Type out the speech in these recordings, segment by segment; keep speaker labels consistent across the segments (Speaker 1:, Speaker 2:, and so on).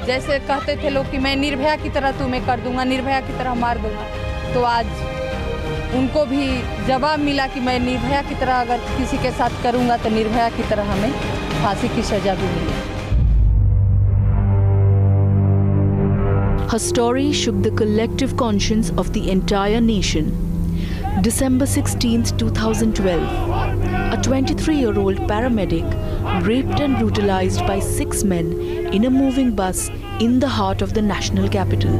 Speaker 1: जैसे कहते थे लोग कि मैं निर्भया की तरह तुम्हें कर दूंगा, निर्भया की तरह मार दूंगा, तो आज उनको भी जवाब मिला कि मैं निर्भया की तरह अगर किसी के साथ करूंगा तो निर्भया की तरह हमें फांसी की सजा भी मिलेगी।
Speaker 2: Her story shook the collective conscience of the entire nation. December 16, 2012, a 23-year-old paramedic raped and brutalized by 6 men in a moving bus in the heart of the national capital.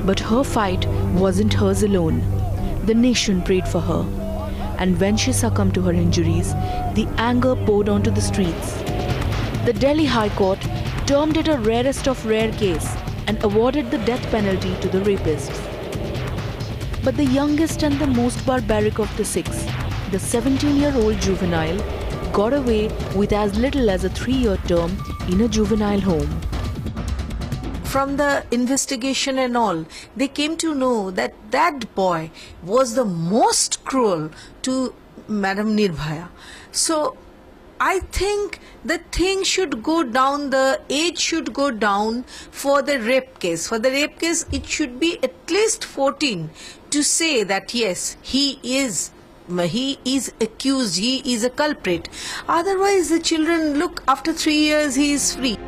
Speaker 2: But her fight wasn't hers alone. The nation prayed for her. And when she succumbed to her injuries, the anger poured onto the streets. The Delhi High Court termed it a rarest of rare case and awarded the death penalty to the rapists. But the youngest and the most barbaric of the 6, the 17-year-old juvenile, got away with as little as a 3-year term in a juvenile home.
Speaker 3: From the investigation and all, they came to know that that boy was the most cruel to Madam Nirbhaya. So I think the thing should go down, the age should go down for the rape case. For the rape case, it should be at least 14 to say that yes, he is accused, he is a culprit. Otherwise, the children, look, after 3 years, he is free.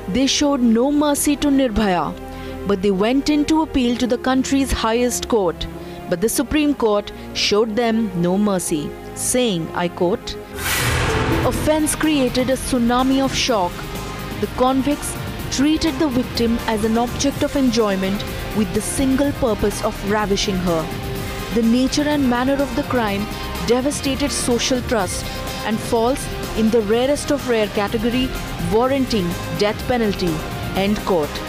Speaker 2: They showed no mercy to Nirbhaya, but they went in to appeal to the country's highest court. But the Supreme Court showed them no mercy, saying, I quote, "Offence created a tsunami of shock. The convicts treated the victim as an object of enjoyment with the single purpose of ravishing her. The nature and manner of the crime devastated social trust and falls in the rarest of rare category, warranting death penalty." End quote.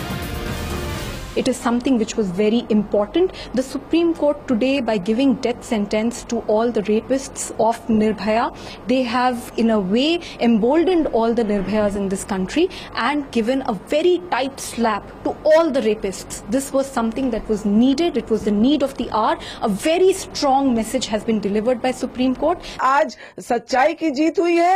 Speaker 1: It is something which was very important. The Supreme Court today, by giving death sentence to all the rapists of Nirbhaya, they have in a way emboldened all the Nirbhayas in this country and given a very tight slap to all the rapists. This was something that was needed. It was the need of the hour. A very strong message has been delivered by Supreme Court.
Speaker 4: आज सच्चाई की जीत हुई है।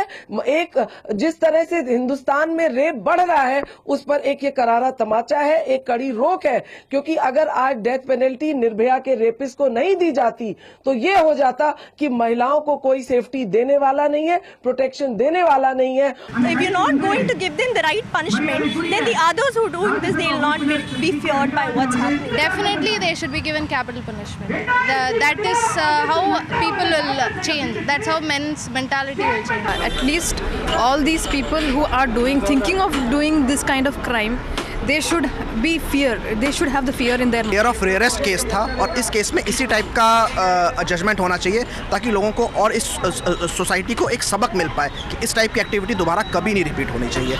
Speaker 4: एक जिस तरह से हिंदुस्तान में रेप बढ़ रहा है, उस पर एक ये करारा तमाचा है, एक कड़ी रोक है। क्योंकि अगर आज डेथ पेनल्टी निर्भया के रेपिस्ट को नहीं दी जाती तो ये हो जाता कि महिलाओं को कोई सेफ्टी देने वाला नहीं है, प्रोटेक्शन देने वाला नहीं है।
Speaker 5: If you're not going to give them the right punishment, then the others who do this, they will not be feared by what's happening.
Speaker 6: Definitely they should be given capital punishment. That is how people will change. That's how men's mentality will change.
Speaker 7: At least all these people who are thinking of doing this kind of crime, they should be fear. They should have the fear in their.
Speaker 8: Fear of rarest case था और इस case में इसी type का judgement होना चाहिए ताकि लोगों को और इस सोसाइटी को एक सबक मिल पाए कि इस टाइप की एक्टिविटी दोबारा कभी नहीं रिपीट होनी चाहिए.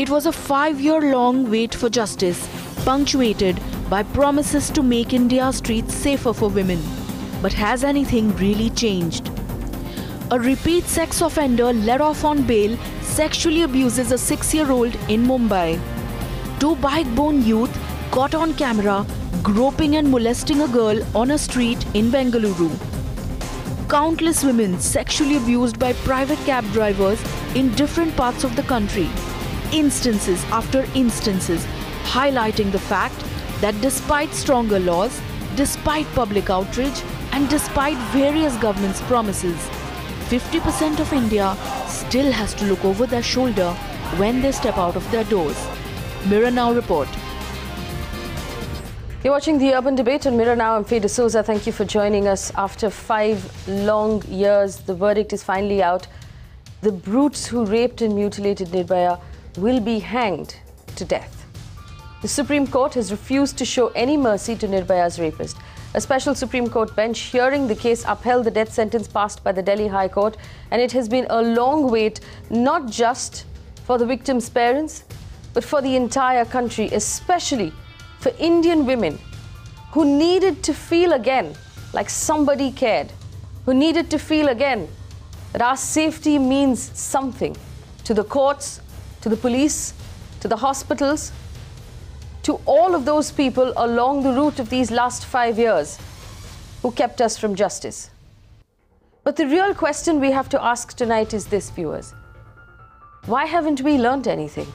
Speaker 2: It was a 5-year-long wait for justice, punctuated by promises to make India's streets safer for women. But has anything really changed? A repeat sex offender let off on bail sexually abuses a 6-year-old in Mumbai. 2 bike-borne youth caught on camera groping and molesting a girl on a street in Bengaluru. Countless women sexually abused by private cab drivers in different parts of the country. Instances after instances highlighting the fact that despite stronger laws, despite public outrage and despite various governments' promises, 50% of India still has to look over their shoulder when they step out of their doors. Mirror Now report.
Speaker 9: You're watching The Urban Debate on Mirror Now. I'm Faye D'Souza. Thank you for joining us. After 5 long years, the verdict is finally out. The brutes who raped and mutilated Nirbhaya will be hanged to death. The Supreme Court has refused to show any mercy to Nirbhaya's rapist. A special Supreme Court bench hearing the case upheld the death sentence passed by the Delhi High Court, and it has been a long wait, not just for the victims' parents, but for the entire country, especially for Indian women who needed to feel again like somebody cared, who needed to feel again that our safety means something to the courts, to the police, to the hospitals, to all of those people along the route of these last 5 years who kept us from justice. But the real question we have to ask tonight is this, viewers. Why haven't we learnt anything?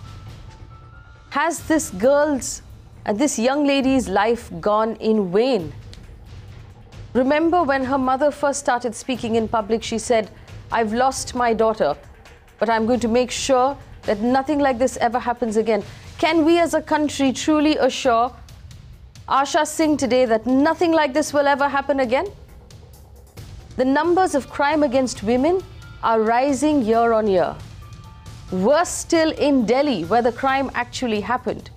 Speaker 9: Has this girl's and this young lady's life gone in vain? Remember when her mother first started speaking in public, she said, "I've lost my daughter, but I'm going to make sure that nothing like this ever happens again." Can we as a country truly assure Asha Singh today that nothing like this will ever happen again? The numbers of crime against women are rising year on year. Worse still in Delhi, where the crime actually happened.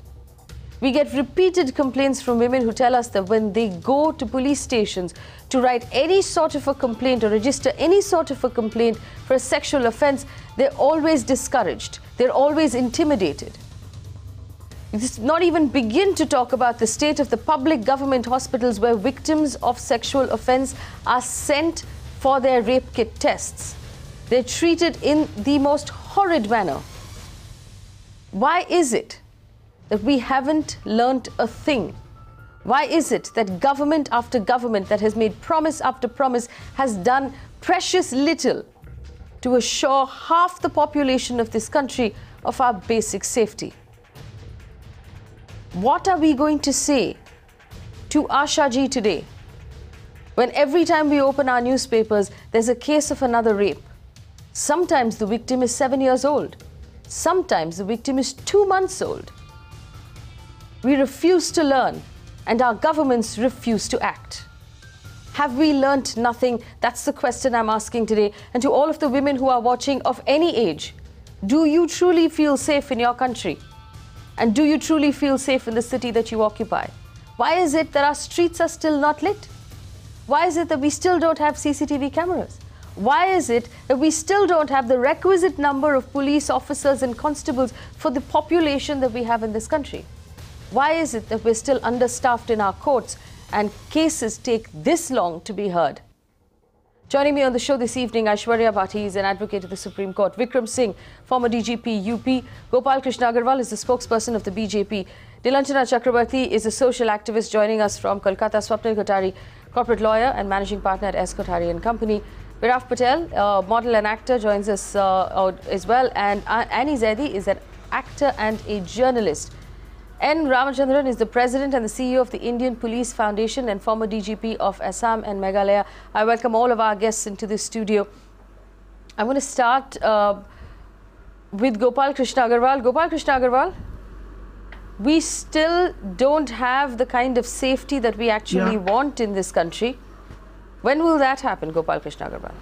Speaker 9: We get repeated complaints from women who tell us that when they go to police stations to write any sort of a complaint or register any sort of a complaint for a sexual offence, they're always discouraged. They're always intimidated. Let's not even begin to talk about the state of the public government hospitals where victims of sexual offence are sent for their rape kit tests. They're treated in the most horrid manner. Why is it that we haven't learnt a thing? Why is it that government after government that has made promise after promise has done precious little to assure half the population of this country of our basic safety? What are we going to say to Asha ji today when every time we open our newspapers, there's a case of another rape? Sometimes the victim is 7 years old. Sometimes the victim is 2 months old. We refuse to learn, and our governments refuse to act. Have we learnt nothing? That's the question I'm asking today. And to all of the women who are watching of any age, do you truly feel safe in your country? And do you truly feel safe in the city that you occupy? Why is it that our streets are still not lit? Why is it that we still don't have CCTV cameras? Why is it that we still don't have the requisite number of police officers and constables for the population that we have in this country? Why is it that we're still understaffed in our courts and cases take this long to be heard? Joining me on the show this evening, Aishwarya Bhati is an advocate of the Supreme Court. Vikram Singh, former DGP, UP. Gopal Agarwal is the spokesperson of the BJP. Nilanjana Chakraborty is a social activist joining us from Kolkata. Swapnil Kothari, corporate lawyer and managing partner at Kothari & Company. Viraf Partel, model and actor, joins us as well. And Annie Zaidi is an actor and a journalist. N. Ramachandran is the president and the CEO of the Indian Police Foundation and former DGP of Assam and Meghalaya. I welcome all of our guests into the studio. I'm going to start with Gopal Agarwal. Gopal Agarwal, we still don't have the kind of safety that we actually want in this country. When will that happen, Gopal Agarwal?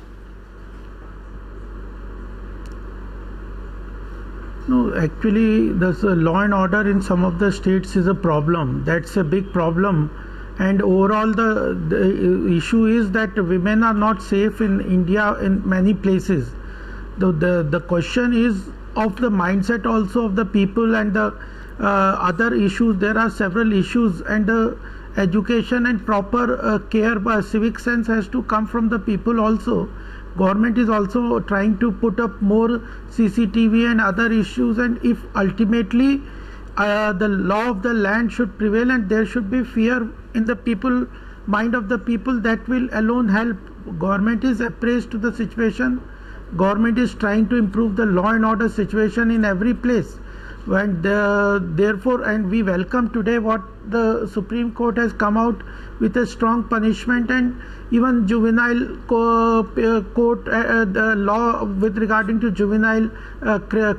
Speaker 10: No, actually, the law and order in some of the states is a problem. That's a big problem. And overall, the issue is that women are not safe in India in many places. The question is of the mindset also of the people and the other issues. There are several issues, and the education and proper care by civic sense has to come from the people also. Government is also trying to put up more CCTV and other issues, and if ultimately the law of the land should prevail and there should be fear in the mind of the people, that will alone help. Government is appraised to the situation. Government is trying to improve the law and order situation in every place. And therefore, and we welcome today what the Supreme Court has come out with a strong punishment, and even juvenile court, the law with regarding to juvenile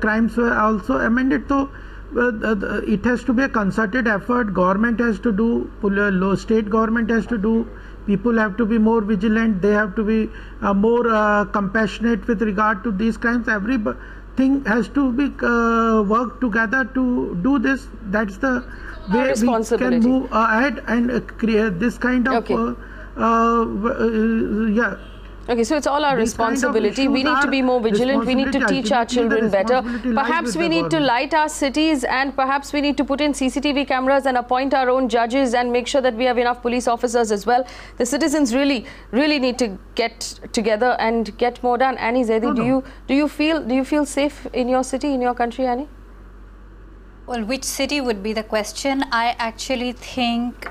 Speaker 10: crimes were also amended. So it has to be a concerted effort. Government has to do, state government has to do. People have to be more vigilant. They have to be more compassionate with regard to these crimes. Everything has to be work together to do this. That's the way we can move ahead and create this kind of
Speaker 9: Okay, so it's all our responsibility. We need to be more vigilant. We need to teach our children better. Perhaps we need to light our cities, and perhaps we need to put in CCTV cameras and appoint our own judges and make sure that we have enough police officers as well. The citizens really need to get together and get more done. Annie Zaidi, do you feel safe in your city, in your country, Annie?
Speaker 11: Well, which city would be the question. I actually think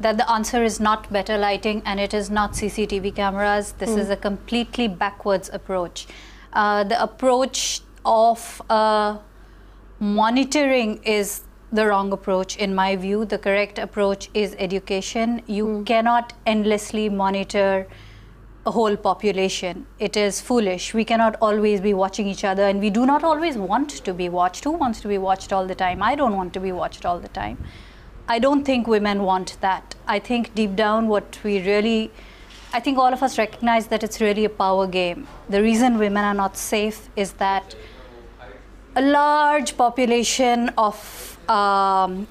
Speaker 11: that the answer is not better lighting and it is not CCTV cameras. This is a completely backwards approach. The approach of monitoring is the wrong approach in my view. The correct approach is education. You cannot endlessly monitor a whole population. It is foolish. We cannot always be watching each other, and we do not always want to be watched. Who wants to be watched all the time? I don't want to be watched all the time. I don't think women want that. I think deep down I think all of us recognize that it's really a power game. The reason women are not safe is that a large population of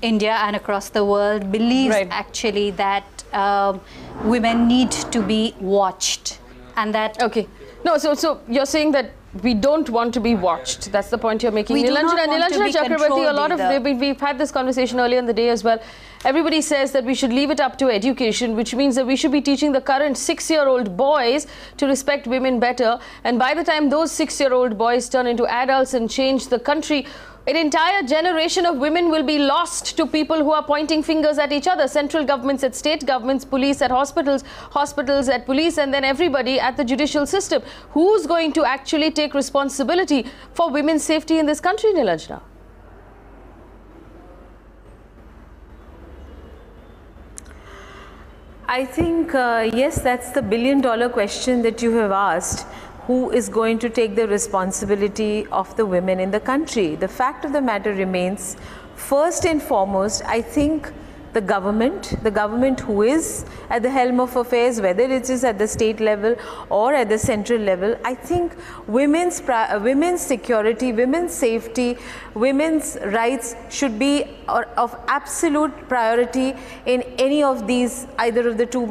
Speaker 11: India and across the world believes actually that women need to be watched, and that
Speaker 9: so you're saying that we don't want to be watched. That's the point you're making.
Speaker 11: Nilanjana
Speaker 9: Chakraborty, we've had this conversation earlier in the day as well. Everybody says that we should leave it up to education, which means that we should be teaching the current 6-year-old boys to respect women better. And by the time those 6-year-old boys turn into adults and change the country, an entire generation of women will be lost to people who are pointing fingers at each other. Central governments at state governments, police at hospitals, hospitals at police, and then everybody at the judicial system. Who's going to actually take responsibility for women's safety in this country, Nilanjana?
Speaker 12: I think, yes, that's the billion-dollar question that you have asked. Who is going to take the responsibility of the women in the country? The fact of the matter remains, first and foremost, I think the government who is at the helm of affairs, whether it is at the state level or at the central level, I think women's security, women's safety, women's rights should be of absolute priority in any of these, either of the two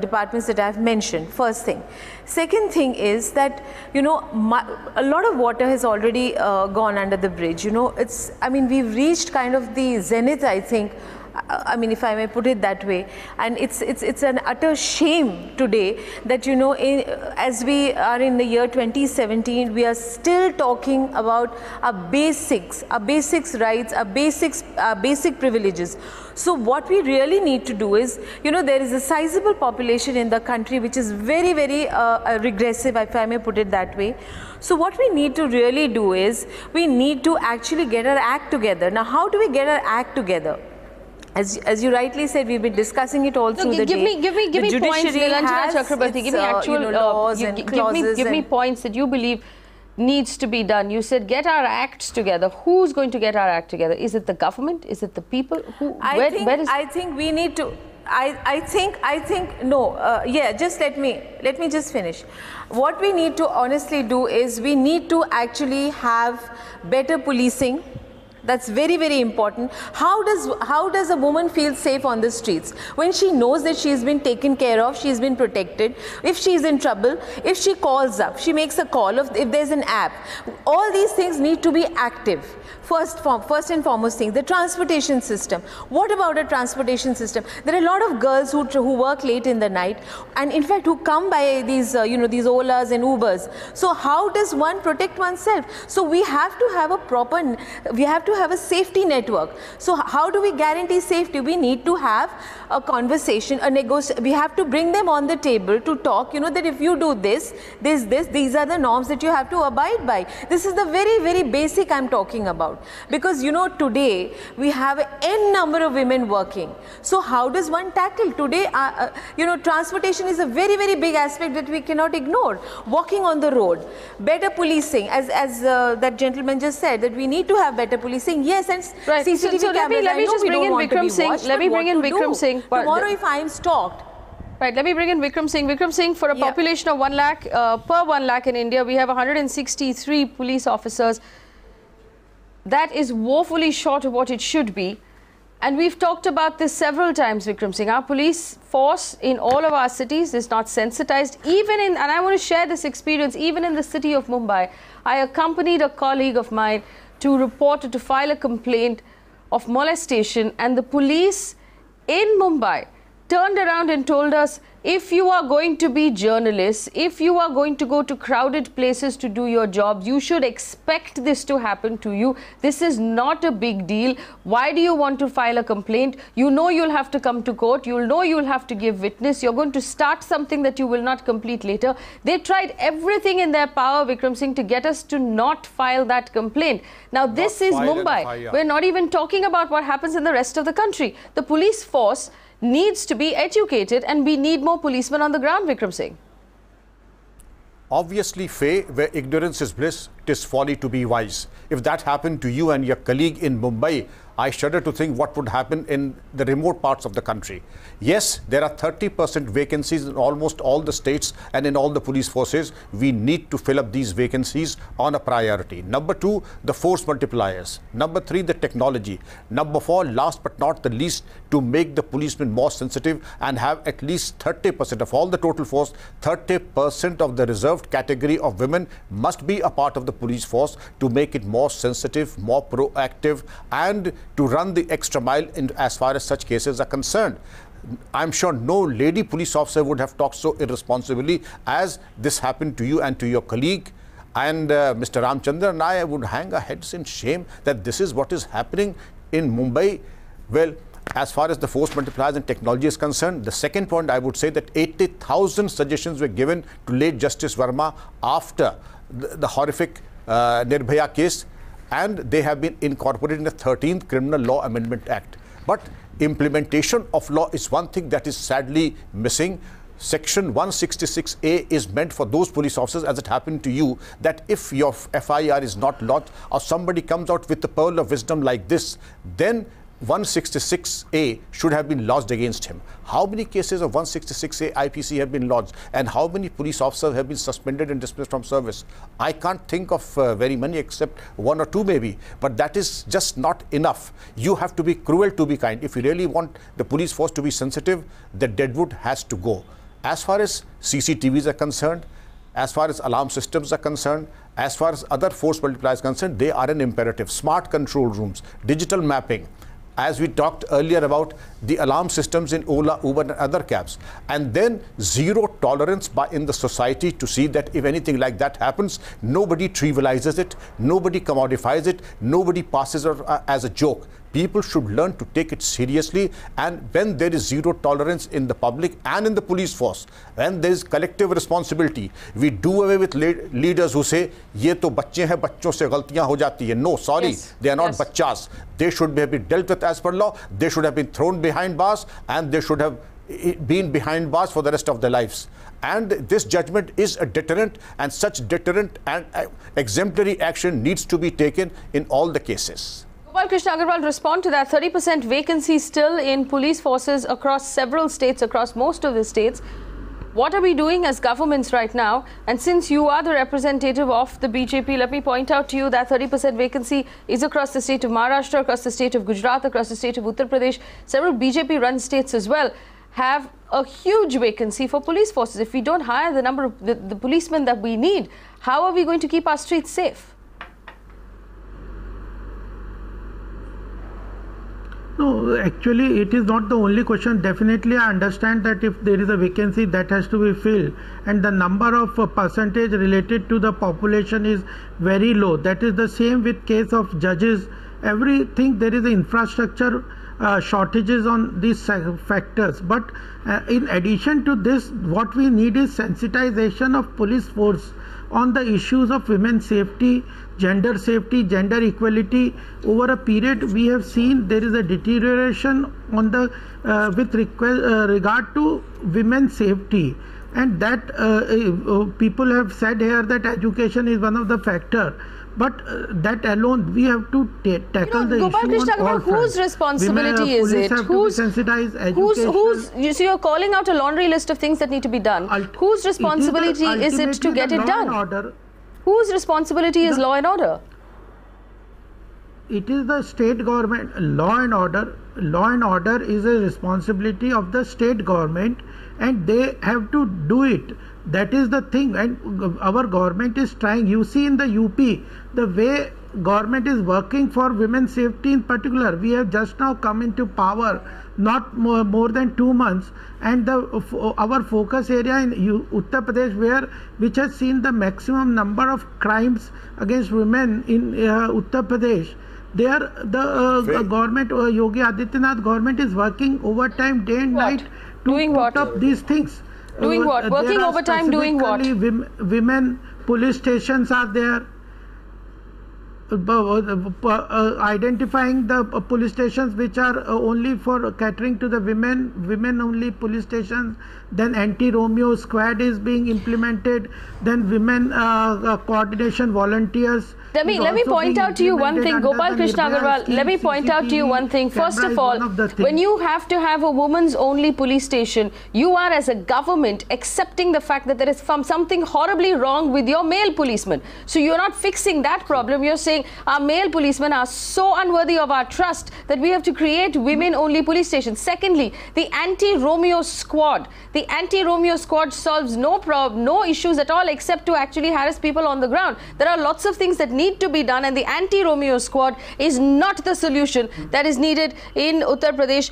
Speaker 12: departments that I have mentioned, first thing. Second thing is that, a lot of water has already gone under the bridge. We've reached kind of the zenith, I think, if I may put it that way, and it's an utter shame today that as we are in the year 2017, we are still talking about our basic rights, our basic privileges. So what we really need to do is, there is a sizable population in the country which is very, very regressive, if I may put it that way. So what we need to really do is, we need to actually get our act together. Now, how do we get our act together? As you rightly said, we've been discussing it all through the day.
Speaker 9: Give me points, Nilanjana Chakraborty. Give me actual
Speaker 12: laws and clauses.
Speaker 9: Give me points that you believe needs to be done. You said get our acts together. Who's going to get our act together? Is it the government? Is it the people?
Speaker 12: I think we need to. Just let me just finish. What we need to honestly do is, we need to actually have better policing. That's very, very important. How does a woman feel safe on the streets? When she knows that she's been taken care of, she's been protected. If she's in trouble, if she calls up, she makes a call, if there's an app. All these things need to be active. First and foremost thing, the transportation system. What about a transportation system? There are a lot of girls who work late in the night, and in fact who come by these these Olas and Ubers. So how does one protect oneself? So we have to have a safety network. So how do we guarantee safety? We need to have a conversation, we have to bring them on the table to talk, that if you do this, these are the norms that you have to abide by. This is the very, very basic I'm talking about. Because today we have n number of women working. So how does one tackle today? Transportation is a very, very big aspect that we cannot ignore. Walking on the road, better policing, as that gentleman just said, that we need to have better policing. Yes, and CCTV cameras.
Speaker 9: Let me just bring in Vikram Singh. Let me bring in Vikram Singh.
Speaker 12: Tomorrow, if I am stalked.
Speaker 9: Right, let me bring in Vikram Singh. Vikram Singh, for a population of 1 lakh, per 1 lakh in India, we have 163 police officers. That is woefully short of what it should be. And we've talked about this several times, Vikram Singh. Our police force in all of our cities is not sensitized. And I want to share this experience, even in the city of Mumbai. I accompanied a colleague of mine to file a complaint of molestation, and the police in Mumbai turned around and told us, if you are going to be journalists, if you are going to go to crowded places to do your job, you should expect this to happen to you. This is not a big deal. Why do you want to file a complaint? You know you'll have to come to court. You'll know you'll have to give witness. You're going to start something that you will not complete later. They tried everything in their power, Vikram Singh, to get us to not file that complaint. Now, this is Mumbai. We're not even talking about what happens in the rest of the country. The police force needs to be educated, and we need more policemen on the ground, Vikram Singh.
Speaker 13: Obviously, Faye, where ignorance is bliss, it is folly to be wise. If that happened to you and your colleague in Mumbai, I shudder to think what would happen in the remote parts of the country. Yes, there are 30% vacancies in almost all the states and in all the police forces. We need to fill up these vacancies on a priority. Number 2, the force multipliers. Number 3, the technology. Number 4, last but not the least, to make the policemen more sensitive and have at least 30% of all the total force, 30% of the reserved category of women must be a part of the police force to make it more sensitive, more proactive, and to run the extra mile in as far as such cases are concerned. I'm sure no lady police officer would have talked so irresponsibly as this happened to you and to your colleague. And Mr. Ramachandran and I would hang our heads in shame that this is what is happening in Mumbai. Well, as far as the force multipliers and technology is concerned, the second point, I would say that 80,000 suggestions were given to late Justice Verma after the horrific Nirbhaya case, and they have been incorporated in the 13th Criminal Law Amendment Act. But implementation of law is one thing that is sadly missing. Section 166A is meant for those police officers, as it happened to you, that if your FIR is not lodged or somebody comes out with the pearl of wisdom like this, then 166A should have been lodged against him. How many cases of 166A IPC have been lodged, and how many police officers have been suspended and dismissed from service? I can't think of very many, except 1 or 2 maybe, but that is just not enough. You have to be cruel to be kind. If you really want the police force to be sensitive, the deadwood has to go. As far as CCTVs are concerned, as far as alarm systems are concerned, as far as other force multipliers are concerned, they are an imperative. Smart control rooms, digital mapping, as we talked earlier about the alarm systems in Ola, Uber and other cabs, and then zero tolerance in the society to see that if anything like that happens, nobody trivializes it, nobody commodifies it, nobody passes it as a joke. People should learn to take it seriously, and when there is zero tolerance in the public and in the police force, when there is collective responsibility, we do away with leaders who say, "Ye to bacche hain, bachchon se galtiyan ho jati hai." No, sorry, yes, they are not bachchas. They should have been dealt with as per law. They should have been thrown behind bars, and they should have been behind bars for the rest of their lives. And this judgment is a deterrent, and such deterrent and exemplary action needs to be taken in all the cases.
Speaker 9: Gopal Agarwal, respond to that. 30% vacancy still in police forces across several states, across most of the states. What are we doing as governments right now? And since you are the representative of the BJP, let me point out to you that 30% vacancy is across the state of Maharashtra, across the state of Gujarat, across the state of Uttar Pradesh. Several BJP-run states as well have a huge vacancy for police forces. If we don't hire the number of the policemen that we need, how are we going to keep our streets safe?
Speaker 10: No, actually, it is not the only question. Definitely, I understand that if there is a vacancy, that has to be filled, and the number of percentage related to the population is very low. That is the same with case of judges. Everything, there is infrastructure shortages on these factors. But in addition to this, what we need is sensitization of police force on the issues of women's safety, gender equality. Over a period, we have seen there is a deterioration on the with regard to women's safety, and that people have said here that education is one of the factor. But that alone, we have to tackle the
Speaker 9: Gopal
Speaker 10: issue on all
Speaker 9: whose responsibility is it?
Speaker 10: Who's
Speaker 9: So you're calling out a laundry list of things that need to be done. Whose responsibility is it to get it done? Whose responsibility is law and order?
Speaker 10: It is the state government. Law and order is a responsibility of the state government, and they have to do it. That is the thing, and our government is trying. You see in the UP, the way government is working for women's safety in particular. We have just now come into power not more than 2 months. And our focus area in Uttar Pradesh, which has seen the maximum number of crimes against women in Uttar Pradesh, there the government, Yogi Adityanath government, is working overtime day and night to put up these things.
Speaker 9: Doing what? Working overtime, doing what?
Speaker 10: Women police stations are there. Identifying the police stations which are only for catering to the women only police stations. Then anti-Romeo squad is being implemented. Then women coordination volunteers.
Speaker 9: Let me point out to you one thing, Gopal Agarwal. Let me point out to you one thing. First of all, when you have to have a women's only police station, you are as a government accepting the fact that there is something horribly wrong with your male policemen. So you're not fixing that problem. You're saying our male policemen are so unworthy of our trust that we have to create women only police stations. Secondly, the anti-Romeo squad. The anti-Romeo squad solves no issues at all except to actually harass people on the ground. There are lots of things that need to be done, and the anti-Romeo squad is not the solution that is needed in Uttar Pradesh.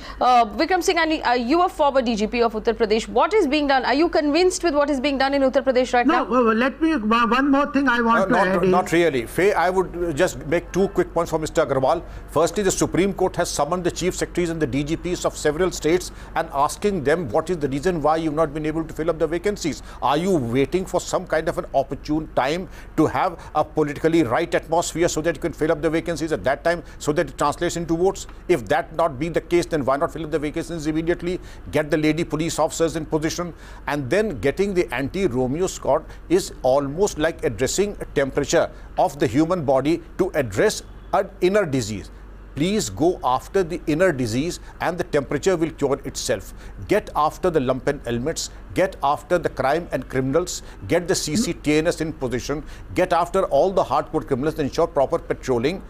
Speaker 9: Vikram Singh, you are former DGP of Uttar Pradesh. What is being done? Are you convinced with what is being done in Uttar Pradesh right now?
Speaker 10: No, let me, one more thing I want to add.
Speaker 13: Not really. Faye, I would just make 2 quick points for Mr. Agarwal. Firstly, the Supreme Court has summoned the chief secretaries and the DGPs of several states and asking them what is the reason why you've not been able to fill up the vacancies. Are you waiting for some kind of an opportune time to have a politically right atmosphere so that you can fill up the vacancies at that time, so that it translates into votes? If that not be the case, then why not fill up the vacancies immediately, get the lady police officers in position? And then getting the anti-Romeo squad is almost like addressing a temperature of the human body to address an inner disease. Please go after the inner disease and the temperature will cure itself. Get after the lumpen elements, get after the crime and criminals, get the CCTNS in position, get after all the hardcore criminals, ensure proper patrolling,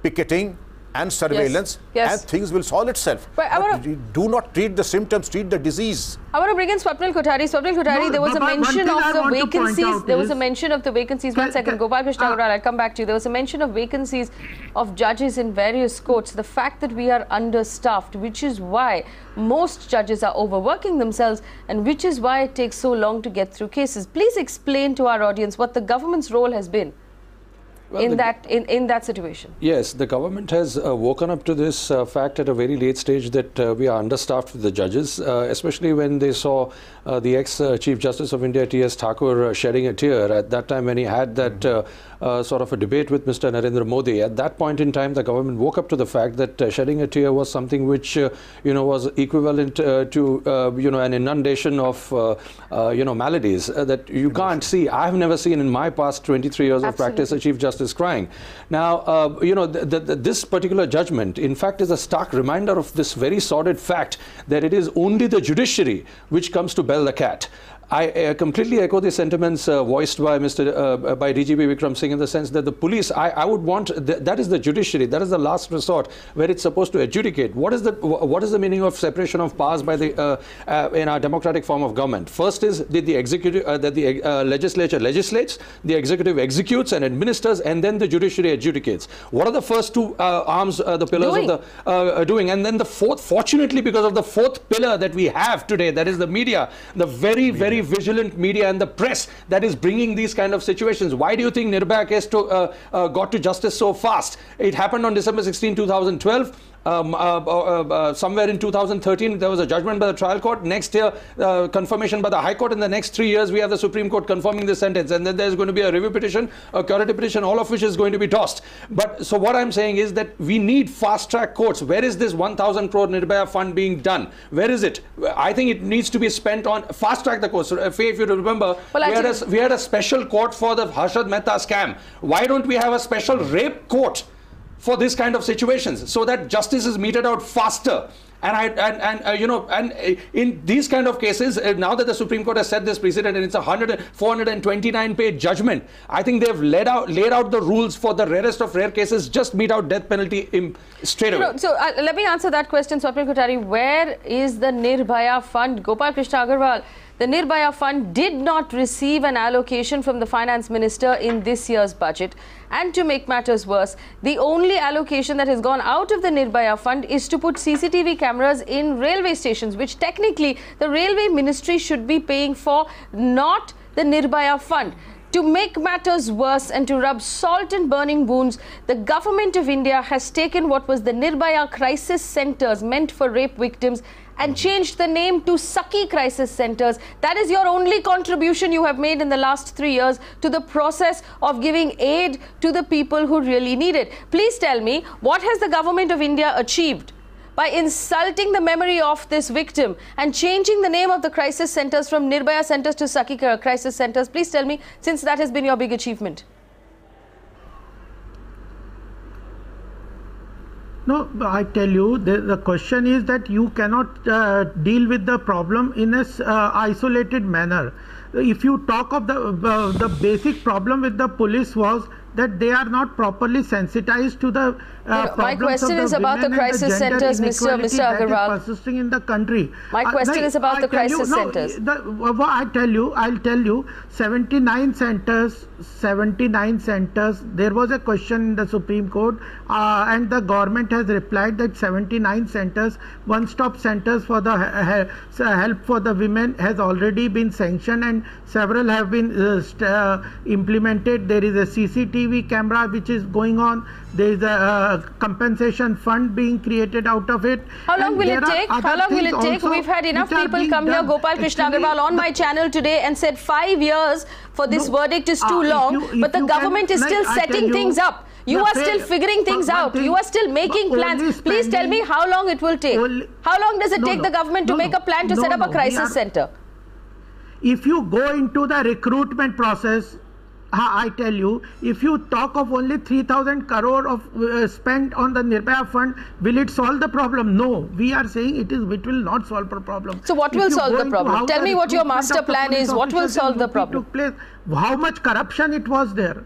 Speaker 13: picketing and surveillance, and things will solve itself. But do not treat the symptoms, treat the disease.
Speaker 9: I want to bring in Swapnil Kothari. Swapnil Kothari, there was a mention of the vacancies. There was a mention of the vacancies. 1 second, Gopal Agarwal, I'll come back to you. There was a mention of vacancies of judges in various courts. The fact that we are understaffed, which is why most judges are overworking themselves, and which is why it takes so long to get through cases. Please explain to our audience what the government's role has been. Well, in that situation.
Speaker 14: Yes, the government has woken up to this fact at a very late stage that we are understaffed with the judges, especially when they saw the ex-Chief Justice of India, T.S. Thakur, shedding a tear at that time when he had that sort of a debate with Mr. Narendra Modi. At that point in time, the government woke up to the fact that shedding a tear was something which, was equivalent to, an inundation of, maladies that you can't see. I have never seen in my past 23 years of practice a Chief Justice crying. Now, this particular judgment, in fact, is a stark reminder of this very sordid fact that it is only the judiciary which comes to bell the cat. I completely echo the sentiments voiced by by DGP Vikram Singh in the sense that the police, I would want, that is the judiciary, that is the last resort where it's supposed to adjudicate. What is the meaning of separation of powers by the in our democratic form of government? First is that the executive, that the legislature legislates, the executive executes and administers, and then the judiciary adjudicates. What are the first 2 arms, the pillars of the doing? And then the fourth, fortunately, because of the 4th pillar that we have today, that is the media, the very vigilant media and the press that is bringing these kind of situations. Why do you think Nirbhaya case got to justice so fast? It happened on December 16, 2012. Somewhere in 2013, there was a judgment by the trial court. Next year, confirmation by the High Court. In the next 3 years, we have the Supreme Court confirming the sentence. And then there's going to be a review petition, a curative petition, all of which is going to be tossed. But so what I'm saying is that we need fast-track courts. Where is this 1,000 crore Nirbhaya fund being done? Where is it? I think it needs to be spent on fast-track the courts. Faye, if you remember, we had a special court for the Harshad Mehta scam. Why don't we have a special rape court for this kind of situations so that justice is meted out faster? And in these kind of cases, now that the Supreme Court has set this precedent and it's a 429-page judgment, I think they've laid out the rules for the rarest of rare cases. Just mete out death penalty straight away.
Speaker 9: So let me answer that question, Swapnil Kothari. Where is the Nirbhaya fund? Gopal Agarwal, The Nirbhaya Fund did not receive an allocation from the Finance Minister in this year's budget. And to make matters worse, the only allocation that has gone out of the Nirbhaya Fund is to put CCTV cameras in railway stations, which technically the Railway Ministry should be paying for, not the Nirbhaya Fund. To make matters worse and to rub salt in burning wounds, the government of India has taken what was the Nirbhaya crisis centers meant for rape victims and changed the name to Saki crisis centers. That is your only contribution you have made in the last 3 years to the process of giving aid to the people who really need it. Please tell me, what has the government of India achieved by insulting the memory of this victim and changing the name of the crisis centers from Nirbhaya centers to Saki crisis centers? Please tell me, since that has been your big achievement.
Speaker 10: No, I tell you, the question is that you cannot deal with the problem in a isolated manner. If you talk of the basic problem with the police was that they are not properly sensitized to the
Speaker 9: my question is about the crisis centers, Mr. Agarwal.
Speaker 10: Persisting in the country.
Speaker 9: My question is about the crisis centers.
Speaker 10: I'll tell you, 79 centers. There was a question in the Supreme Court, and the government has replied that 79 centers, one-stop centers for the help for the women, has already been sanctioned, and several have been implemented. There is a CCTV camera which is going on. There is a compensation fund being created out of it.
Speaker 9: How long will it take? How long will it take? We've had enough people come here. Gopal Agarwal on my channel today and said 5 years for this verdict is too long, but the government is still setting things up. You are still figuring things out. You are still making plans. Please tell me how long it will take. How long does it take the government to make a plan to set up a crisis center?
Speaker 10: If you go into the recruitment process, I tell you, if you talk of only 3,000 crore of spent on the Nirbhaya Fund, will it solve the problem? No, we are saying it will not solve the problem.
Speaker 9: So what will solve the problem? Tell me what your master plan is. What will solve the problem?
Speaker 10: Took place, how much corruption it was there.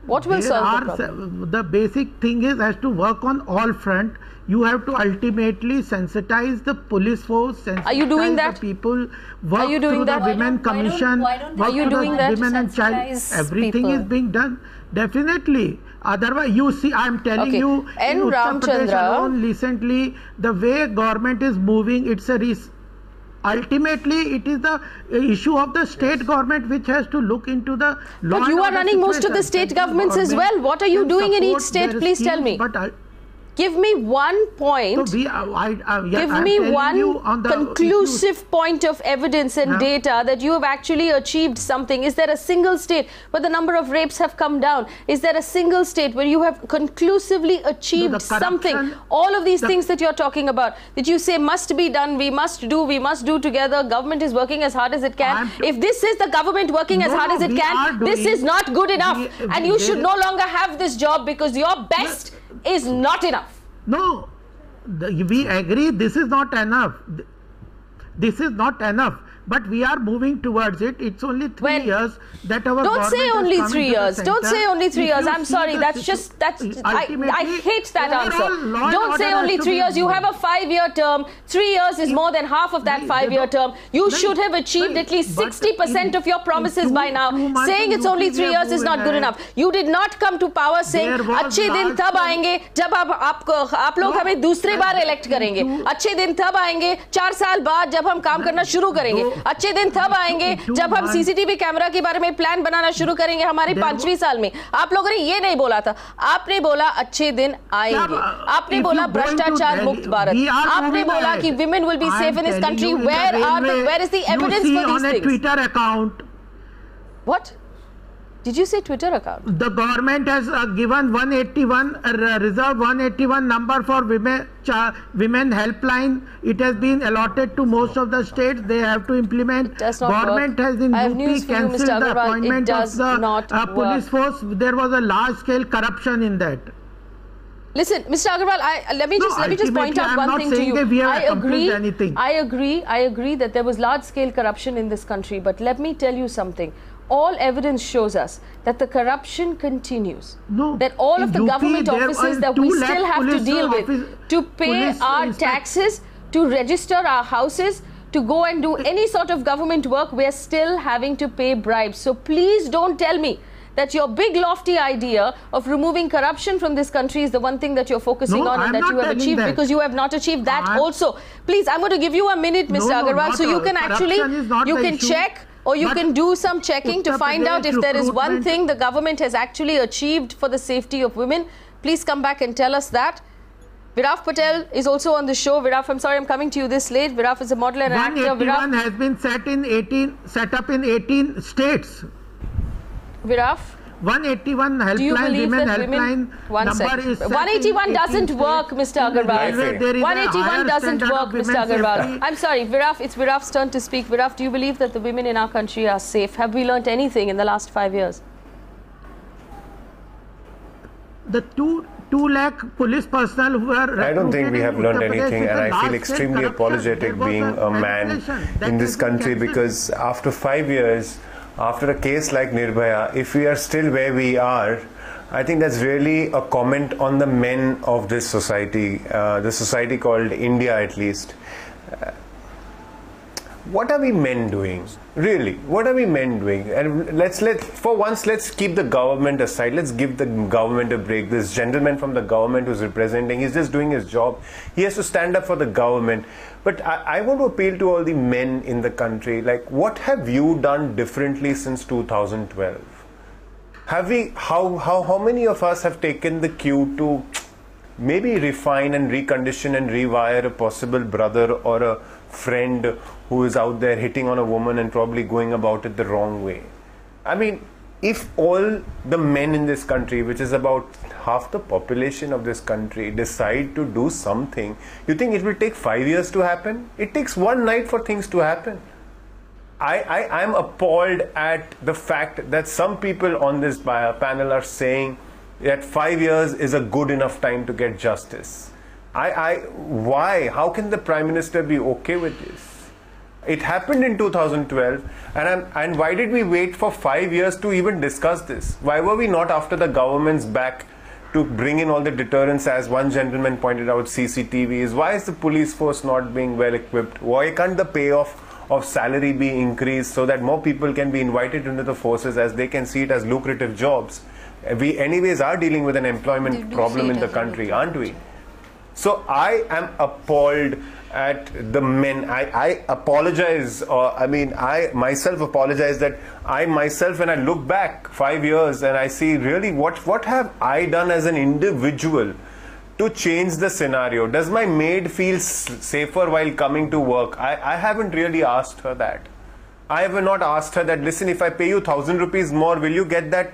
Speaker 9: What will solve the problem?
Speaker 10: The basic thing is has to work on all front. You have to ultimately sensitize the police force.
Speaker 9: Are you doing that?
Speaker 10: The people work through the Women Commission.
Speaker 9: Are you doing that?
Speaker 10: Women and child. Everything is being done. Definitely. Otherwise, you see, I am telling you, in Uttar Pradesh alone, recently, the way government is moving, it's a risk. Ultimately, it is the issue of the state government which has to look into the law.
Speaker 9: But you are running most of the state governments as well. What are you doing in each state? Please tell me. Give me one point.
Speaker 10: So
Speaker 9: give me one conclusive point of evidence and data that you have actually achieved something. Is there a single state where the number of rapes have come down? Is there a single state where you have conclusively achieved something? All of these things that you're talking about, that you say must be done, we must do together, government is working as hard as it can. If this is the government working as hard as it can, this is not good enough. And you should no longer have this job because your best is not enough.
Speaker 10: No, we agree this is not enough. This is not enough. But we are moving towards it. It's only 3 years that our
Speaker 9: Don't say only 3 years. Don't say only 3 years. I'm sorry. That's I hate that answer. Don't say only 3 years. You have a 5-year term. 3 years is more than half of that 5-year term. You should have achieved at least 60% of your promises by now. Saying it's only 3 years is not good enough. You did not come to power saying अच्छे दिन तब आएंगे जब आप लोग हमें दूसरी बार elect करेंगे. अच्छे दिन तब आएंगे 4 साल बाद जब हम काम करना शुरू करेंगे. अच्छे दिन तब आएंगे जब हम सीसीटीवी कैमरा के बारे में प्लान बनाना शुरू करेंगे हमारे 5वीं साल में. आप लोगों ने ये नहीं बोला था. आपने बोला अच्छे दिन आएंगे. आपने बोला भ्रष्टाचार मुक्त भारत. आपने बोला कि women will be safe in this country. Where is the evidence for these things?
Speaker 10: Twitter account.
Speaker 9: What? Did you say Twitter account?
Speaker 10: The government has given 181 reserve 181 number for women helpline. It has been allotted to most of the states. They have to implement. Government has in UP cancelled the appointment of the police force. There was a large scale corruption in that.
Speaker 9: Listen, Mr. Agarwal, let me just point out one thing to you. I agree that there was large scale corruption in this country, but let me tell you something. All evidence shows us that the corruption continues.
Speaker 10: No,
Speaker 9: that all of the government offices that we still have to deal with, to pay our taxes, to register our houses, to go and do any sort of government work, we're still having to pay bribes. So please don't tell me that your big lofty idea of removing corruption from this country is the one thing that you're focusing on and that you have achieved, because you have not achieved that also. Please, I'm going to give you a minute, Mr. Agarwal, so you can actually, you can check or you can do some checking to find out if there is one thing the government has actually achieved for the safety of women. Please come back and tell us that. Viraf Partel is also on the show. Viraf, I'm sorry I'm coming to you this late. Viraf is a model and an actor.
Speaker 10: 181 has been set up in 18 states.
Speaker 9: Viraf?
Speaker 10: 181 helpline, women helpline number is
Speaker 9: 181 doesn't work, Mr. Agarwal. 181 doesn't work, Mr. Agarwal. I'm sorry, Viraf, it's Viraf's turn to speak. Viraf, do you believe that the women in our country are safe? Have we learnt anything in the last 5 years?
Speaker 10: The 2 lakh police personnel who are...
Speaker 15: I don't think we have learned anything, and I feel extremely apologetic being a man in this country, because after 5 years, after a case like Nirbhaya, if we are still where we are, I think that's really a comment on the men of this society, the society called India at least. What are we men doing? Really, what are we men doing? And for once, let's keep the government aside. Let's give the government a break. This gentleman from the government who's representing, he's just doing his job. He has to stand up for the government. But I want to appeal to all the men in the country. Like, what have you done differently since 2012? Have we? How many of us have taken the cue to maybe refine and recondition and rewire a possible brother or a friend who is out there hitting on a woman and probably going about it the wrong way? I mean, if all the men in this country, which is about half the population of this country, decide to do something, you think it will take 5 years to happen? It takes one night for things to happen. I'm appalled at the fact that some people on this panel are saying that 5 years is a good enough time to get justice. Why? How can the Prime Minister be okay with this? It happened in 2012, and why did we wait for 5 years to even discuss this? Why were we not after the government's back to bring in all the deterrence, as one gentleman pointed out, CCTVs? Why is the police force not being well equipped? Why can't the payoff of salary be increased so that more people can be invited into the forces, as they can see it as lucrative jobs? We anyways are dealing with an employment problem in the country, aren't we? So I am appalled at the men. I apologize, I myself apologize that I myself, when I look back 5 years and I see really what have I done as an individual to change the scenario? Does my maid feel safer while coming to work? I haven't really asked her that. I have not asked her that, listen, if I pay you 1,000 rupees more, will you get that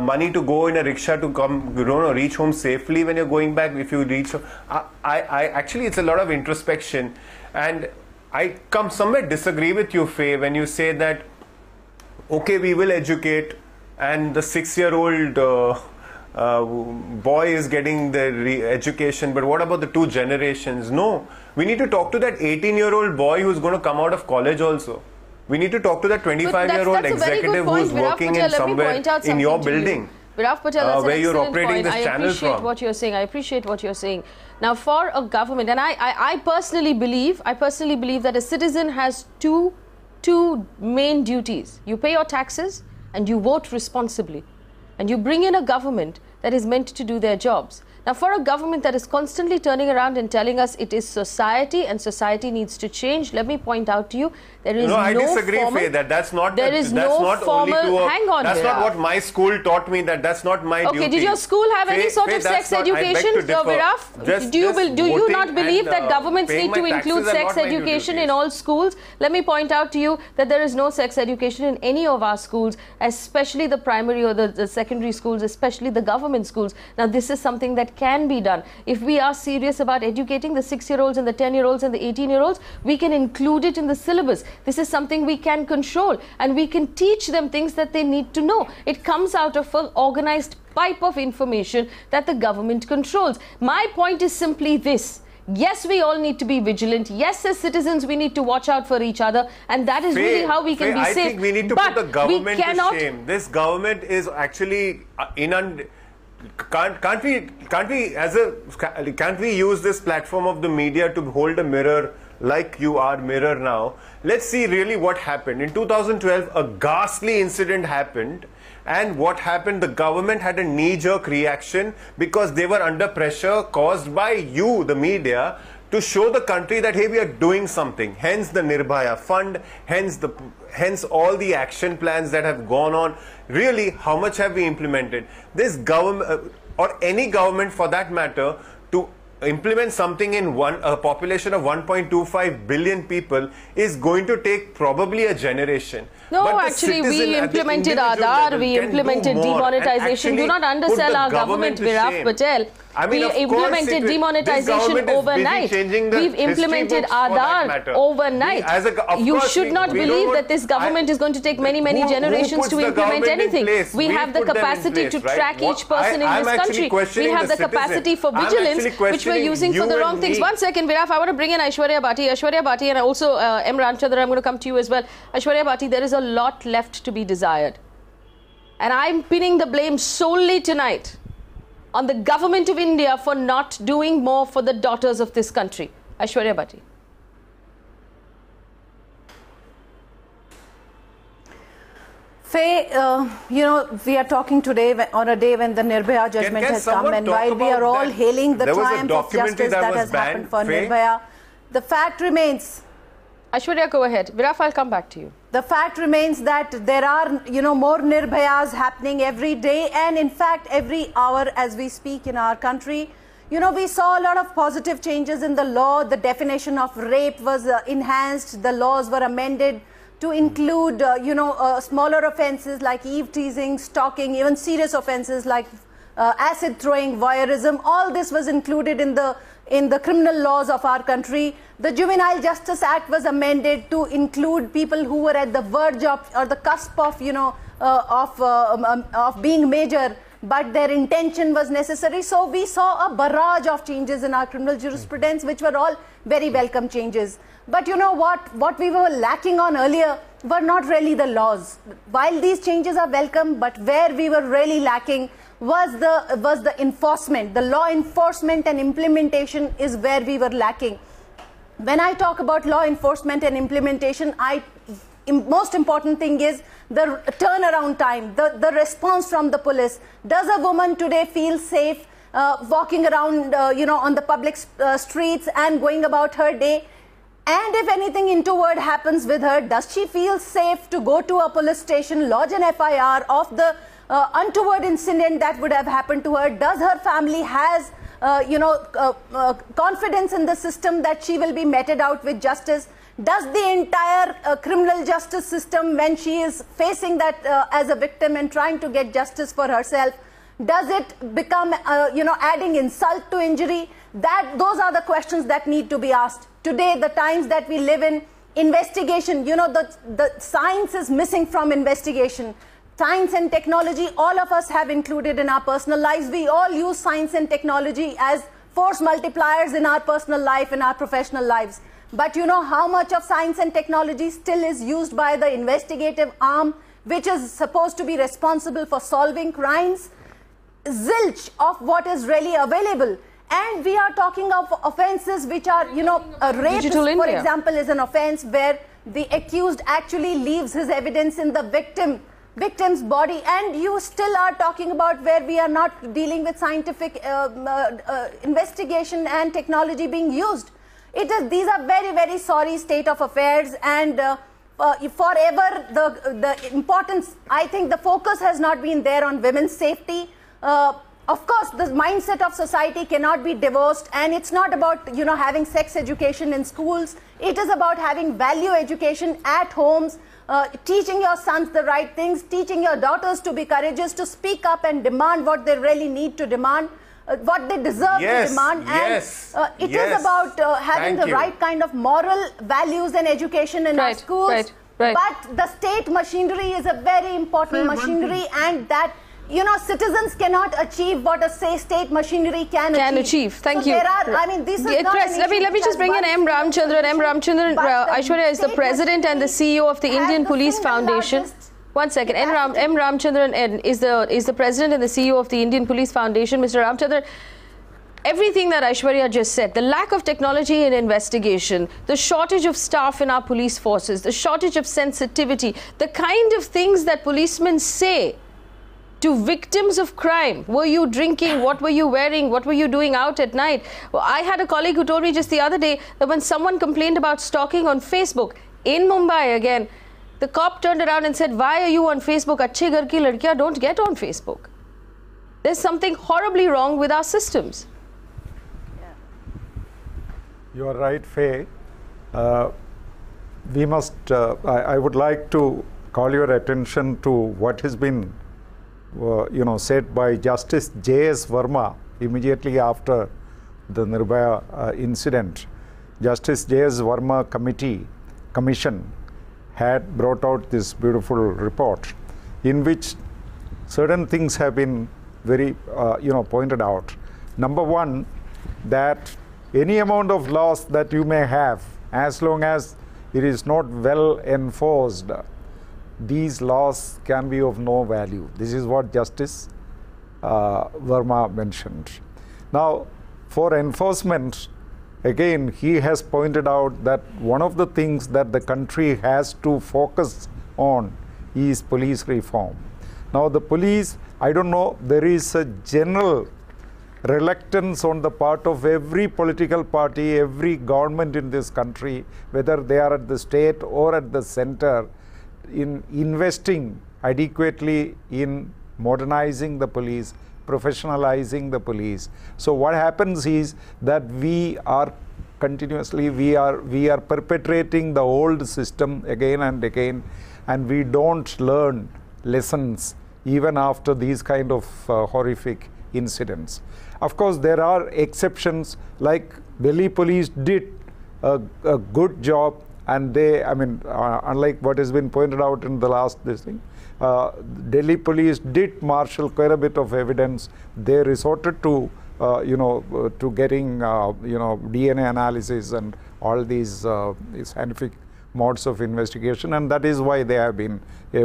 Speaker 15: money to go in a rickshaw to come, reach home safely when you're going back? If you reach home, I actually, it's a lot of introspection, and I somewhere disagree with you, Faye, when you say that, okay, we will educate, and the 6-year-old boy is getting the education, but what about the 2 generations? No, we need to talk to that 18-year-old boy who's going to come out of college also. We need to talk to that 25-year-old executive who's working in somewhere in your building,
Speaker 9: Viraf Partel, that's
Speaker 15: where
Speaker 9: an
Speaker 15: you're
Speaker 9: excellent
Speaker 15: operating
Speaker 9: point.
Speaker 15: this channel
Speaker 9: I appreciate
Speaker 15: from.
Speaker 9: what you're saying. I appreciate what you're saying. Now, for a government, and I personally believe that a citizen has two main duties. You pay your taxes and you vote responsibly, and you bring in a government that is meant to do their jobs. Now, for a government that is constantly turning around and telling us it is society and society needs to change, let me point out to you, there is
Speaker 15: I disagree, Faye, that's not formal.
Speaker 9: Hang on,
Speaker 15: that's not what my school taught me. That's not my duty.
Speaker 9: Okay, did your school have any sort of sex education, Viraf? Do you not believe that governments need to include sex education in all schools? Let me point out to you that there is no sex education in any of our schools, especially the primary or the secondary schools, especially the government schools. Now, this is something that can be done. If we are serious about educating the 6-year-olds and the 10-year-olds and the 18-year-olds, we can include it in the syllabus. This is something we can control, and we can teach them things that they need to know. It comes out of an organized pipe of information that the government controls. My point is simply this. Yes, we all need to be vigilant. Yes, as citizens, we need to watch out for each other, and that is really how we can be safe.
Speaker 15: I think we need to put the government to shame. This government is actually Can't we use this platform of the media to hold a mirror like you are, Mirror now. Let's see really what happened. In 2012, a ghastly incident happened. And what happened? The government had a knee-jerk reaction because they were under pressure caused by you, the media, to show the country that, hey, we are doing something. Hence the Nirbhaya Fund, hence all the action plans that have gone on. Really, how much have we implemented? This government, or any government for that matter, to implement something in a population of 1.25 billion people is going to take probably a generation.
Speaker 9: No, actually, we implemented Aadhaar, we implemented demonetization. Do not undersell our government, Viraf Partel. We implemented demonetization overnight. We've implemented Aadhaar overnight. You should not believe that this government is going to take many generations to implement anything. We have the capacity to track each person in this country. We have the capacity for vigilance, which we're using for the wrong things. 1 second, Viraf, I want to bring in Aishwarya Bhati. Aishwarya Bhati, and also M. Ramachandran, I'm going to come to you as well. Aishwarya Bhati, there is a lot left to be desired. And I'm pinning the blame solely tonight on the government of India for not doing more for the daughters of this country. Aishwarya Bhati.
Speaker 16: Faye, you know, we are talking today on a day when the Nirbhaya judgment has come, and while we are all hailing the triumph of justice that has happened for Nirbhaya, the fact remains...
Speaker 9: Aishwarya, go ahead. Viraf, I'll come back to you.
Speaker 16: The fact remains that there are, you know, more Nirbhayas happening every day, and in fact every hour as we speak in our country. You know, we saw a lot of positive changes in the law. The definition of rape was enhanced. The laws were amended to include, smaller offences like eve teasing, stalking, even serious offences like acid throwing, voyeurism. All this was included in the criminal laws of our country. The Juvenile Justice Act was amended to include people who were at the verge of or the cusp of, of being major, but their intention was necessary. So we saw a barrage of changes in our criminal jurisprudence, which were all very welcome changes. But you know what we were lacking on earlier were not really the laws. While these changes are welcome, but where we were really lacking was the enforcement. The law enforcement and implementation is where we were lacking. When I talk about law enforcement and implementation, most important thing is the turnaround time, the response from the police. Does a woman today feel safe walking around, on the public streets and going about her day? And if anything untoward happens with her, does she feel safe to go to a police station, lodge an FIR of the untoward incident that would have happened to her? Does her family has confidence in the system that she will be meted out with justice? Does the entire criminal justice system, when she is facing that as a victim and trying to get justice for herself, does it become, adding insult to injury? Those are the questions that need to be asked. Today, the times that we live in, investigation, the science is missing from investigation. Science and technology, all of us have included in our personal lives. We all use science and technology as force multipliers in our personal life, in our professional lives. But you know how much of science and technology still is used by the investigative arm, which is supposed to be responsible for solving crimes? Zilch of what is really available. And we are talking of offences which are, a rape, for example, is an offence where the accused actually leaves his evidence in the victim's body, and you still are talking about where we are not dealing with scientific investigation and technology being used. These are very sorry state of affairs, and forever the importance, I think the focus has not been there on women's safety. Of course, the mindset of society cannot be divorced, and it's not about, having sex education in schools. It is about having value education at homes, teaching your sons the right things, teaching your daughters to be courageous, to speak up and demand what they really need to demand, what they deserve to demand. And it is about having the right kind of moral values and education in our schools. But the state machinery is a very important machinery, and that citizens cannot achieve what a state machinery can achieve.
Speaker 9: Thank
Speaker 16: so
Speaker 9: you.
Speaker 16: There are, this is not
Speaker 9: let me just bring in M. Ramachandran. M. Ramachandran, Aishwarya is the president and the CEO of the Indian Police Foundation. 1 second. M. Ramachandran is the president and the CEO of the Indian Police Foundation. Mr. Ramachandran, everything that Aishwarya just said, the lack of technology in investigation, the shortage of staff in our police forces, the shortage of sensitivity, the kind of things that policemen say to victims of crime. Were you drinking? What were you wearing? What were you doing out at night? Well, I had a colleague who told me just the other day that when someone complained about stalking on Facebook in Mumbai again, the cop turned around and said, "Why are you on Facebook? Achhe ghar ki ladkiyan don't get on Facebook." There's something horribly wrong with our systems.
Speaker 17: You are right, Faye. We must, I would like to call your attention to what has been, said by Justice J.S. Verma immediately after the Nirbhaya incident. Justice J.S. Verma Commission had brought out this beautiful report in which certain things have been very, pointed out. Number one, that any amount of laws that you may have, as long as it is not well enforced, these laws can be of no value. This is what Justice Verma mentioned. Now, for enforcement, again, he has pointed out that one of the things that the country has to focus on is police reform. Now, the police, I don't know, there is a general reluctance on the part of every political party, every government in this country, whether they are at the state or at the center, in investing adequately in modernizing the police, professionalizing the police. So what happens is that we are continuously, we are perpetrating the old system again and again, and we don't learn lessons even after these kind of horrific incidents. Of course, there are exceptions, like Delhi police did a good job, and they, unlike what has been pointed out in the last Delhi police did marshal quite a bit of evidence. They resorted to, to getting, DNA analysis and all these scientific modes of investigation, and that is why they have been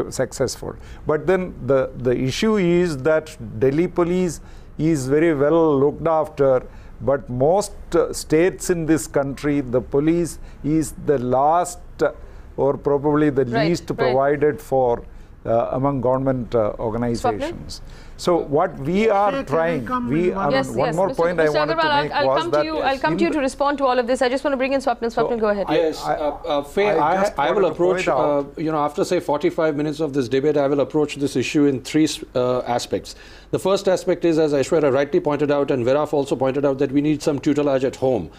Speaker 17: successful. But then the issue is that Delhi police is very well looked after, but most states in this country, the police is the last or probably the least provided for among government organizations. So what we are trying, one more point I wanted to make was that
Speaker 9: I'll come to you to respond to all of this. I just want to bring in Swapnil. Swapnil, go ahead.
Speaker 14: Yes, Faye, I will approach, after say 45 minutes of this debate, I will approach this issue in three aspects. The first aspect is, as Aishwarya rightly pointed out, and Viraf also pointed out, that we need some tutelage at home.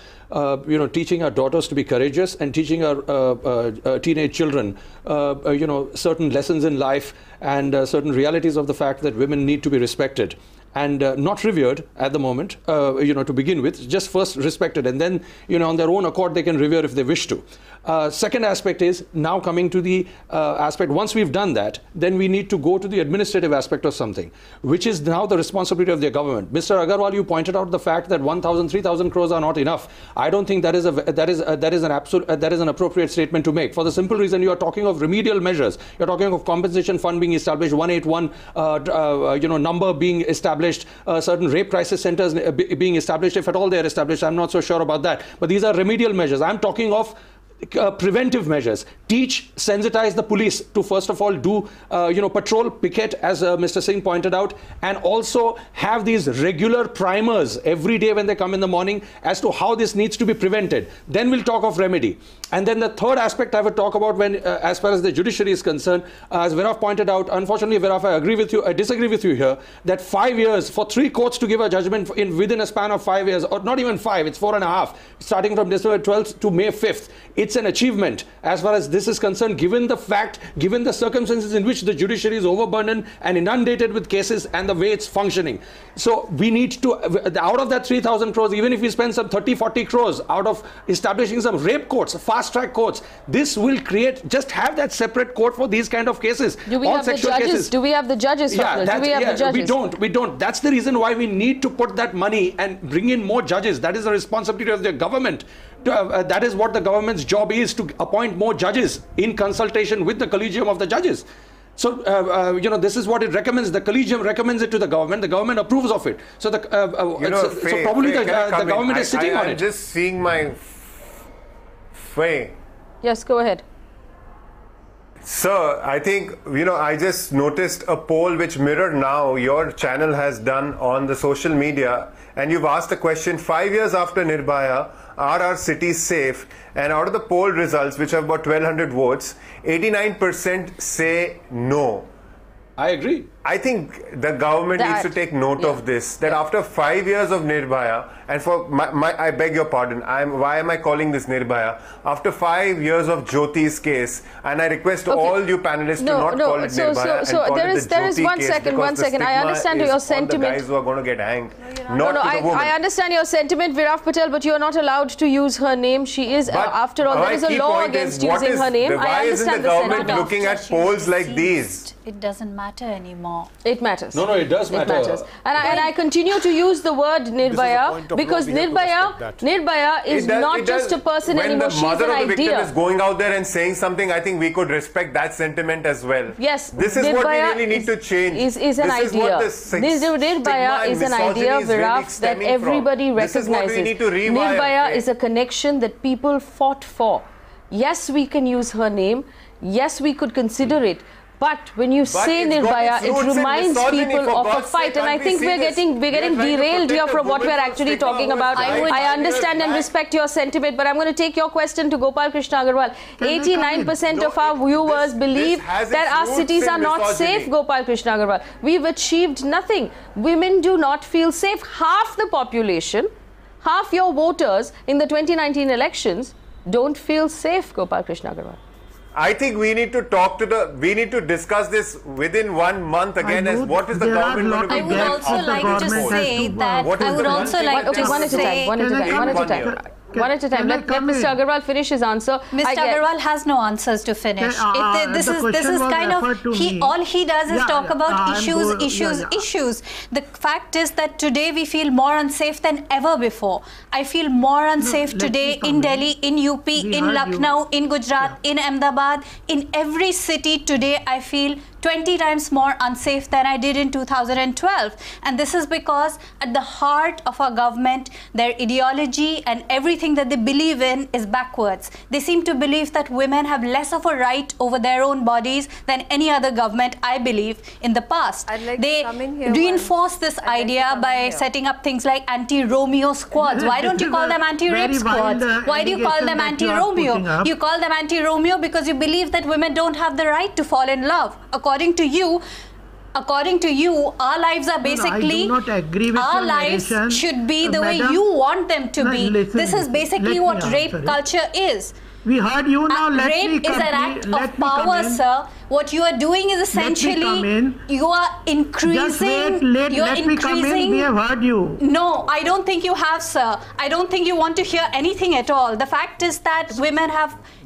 Speaker 14: Teaching our daughters to be courageous and teaching our teenage children, certain lessons in life and certain realities of the fact that women need to be respected and not revered at the moment, to begin with, just first respected, and then, on their own accord, they can revere if they wish to. Second aspect is now coming to the aspect, once we've done that, then we need to go to the administrative aspect of something, which is now the responsibility of the government. Mr. Agarwal, you pointed out the fact that 1,000, 3,000 crores are not enough. I don't think that is an appropriate statement to make, for the simple reason you are talking of remedial measures. You're talking of compensation fund being established, 181 number being established, certain rape crisis centers being established, if at all they are established. I'm not so sure about that. But these are remedial measures. I'm talking of preventive measures. Teach, sensitize the police to first of all do patrol, picket, as Mr. Singh pointed out, and also have these regular primers every day when they come in the morning as to how this needs to be prevented. Then we'll talk of remedy. And then the third aspect I would talk about, when as far as the judiciary is concerned, as Viraf pointed out, unfortunately, Viraf, I disagree with you here, that 5 years for 3 courts to give a judgment within a span of 5 years, or not even 5, it's 4.5, starting from December 12th to May 5th. It's an achievement as far as this is concerned, given the fact, given the circumstances in which the judiciary is overburdened and inundated with cases and the way it's functioning. So we need to, out of that 3,000 crores, even if we spend some 30-40 crores out of establishing some rape courts, fast-track courts, this will create, just have that separate court for these kind of cases.
Speaker 9: Do we have the judges? Cases. Do we have the judges?
Speaker 14: Yeah,
Speaker 9: do we have the judges?
Speaker 14: We don't. That's the reason why we need to put that money and bring in more judges. That is the responsibility of the government. That is what the government's job is, to appoint more judges in consultation with the collegium of the judges. So, this is what it recommends. The collegium recommends it to the government approves of it. So, the government is sitting on it.
Speaker 15: I'm just seeing my Faye.
Speaker 9: Yes, go ahead.
Speaker 15: Sir, I think, I just noticed a poll which Mirror Now, your channel, has done on the social media, and you've asked the question, 5 years after Nirbhaya, are our cities safe? And out of the poll results, which have about 1,200 votes, 89% say no.
Speaker 14: I agree.
Speaker 15: I think the government needs to take note of this, that after 5 years of Nirbhaya, and for I beg your pardon, why am I calling this Nirbhaya? After 5 years of Jyoti's case, and I request all you panelists to not call it Nirbhaya and call it the Jyoti case,
Speaker 9: one second. I understand your sentiment.
Speaker 15: The guys who are going to get hanged,
Speaker 9: I understand your sentiment, Viraf Partel, but you are not allowed to use her name. She is, after all, there is a law against using her name.
Speaker 15: Why isn't the government looking at polls like these?
Speaker 11: It doesn't matter anymore.
Speaker 9: It matters.
Speaker 14: No, it does matter.
Speaker 9: It matters. And I continue to use the word Nirbhaya because Nirbhaya is not just a person anymore. She's an idea.
Speaker 15: When the mother of the victim is going out there and saying something, I think we could respect that sentiment as well.
Speaker 9: Yes.
Speaker 15: This is what we really need to change.
Speaker 9: Is an idea. Nirbhaya is an idea, Viraf, that everybody recognizes. Nirbhaya is a connection that people fought for. Yes, we can use her name. Yes, we could consider it. But when you say Nirbhaya, it reminds people of a fight, and I think we're getting derailed here from what we're actually talking about. I understand and respect your sentiment, but I'm going to take your question to Gopal Agarwal. 89% of our viewers believe that our cities are not safe, Gopal Agarwal. We've achieved nothing. Women do not feel safe. Half the population, half your voters in the 2019 elections don't feel safe, Gopal Agarwal.
Speaker 15: I think we need to we need to discuss this within 1 month again as what is the government going to be doing.
Speaker 11: I would also like to say that,
Speaker 9: one at a time. Let Mr. Agarwal finish his answer.
Speaker 11: Mr. Agarwal has no answers to finish. This is kind of, all he does is talk about issues. The fact is that today we feel more unsafe than ever before. I feel more unsafe today in Delhi, in UP, in Lucknow, in Gujarat, in Ahmedabad, in every city today. I feel 20 times more unsafe than I did in 2012. And this is because at the heart of our government, their ideology and everything that they believe in is backwards. They seem to believe that women have less of a right over their own bodies than any other government, I believe, in the past. They reinforce this idea by setting up things like anti-Romeo squads. Why don't you call them anti-rape squads? Why do you call them anti-Romeo? You call them anti-Romeo because you believe that women don't have the right to fall in love. According to you, our lives are basically, our lives should be the way you want them to be. This is basically what rape culture is.
Speaker 10: We heard you now.
Speaker 11: Rape is an act of power, sir. What you are doing is essentially you are increasing.
Speaker 10: We have heard you.
Speaker 11: No, I don't think you have, sir. I don't think you want to hear anything at all. The fact is that women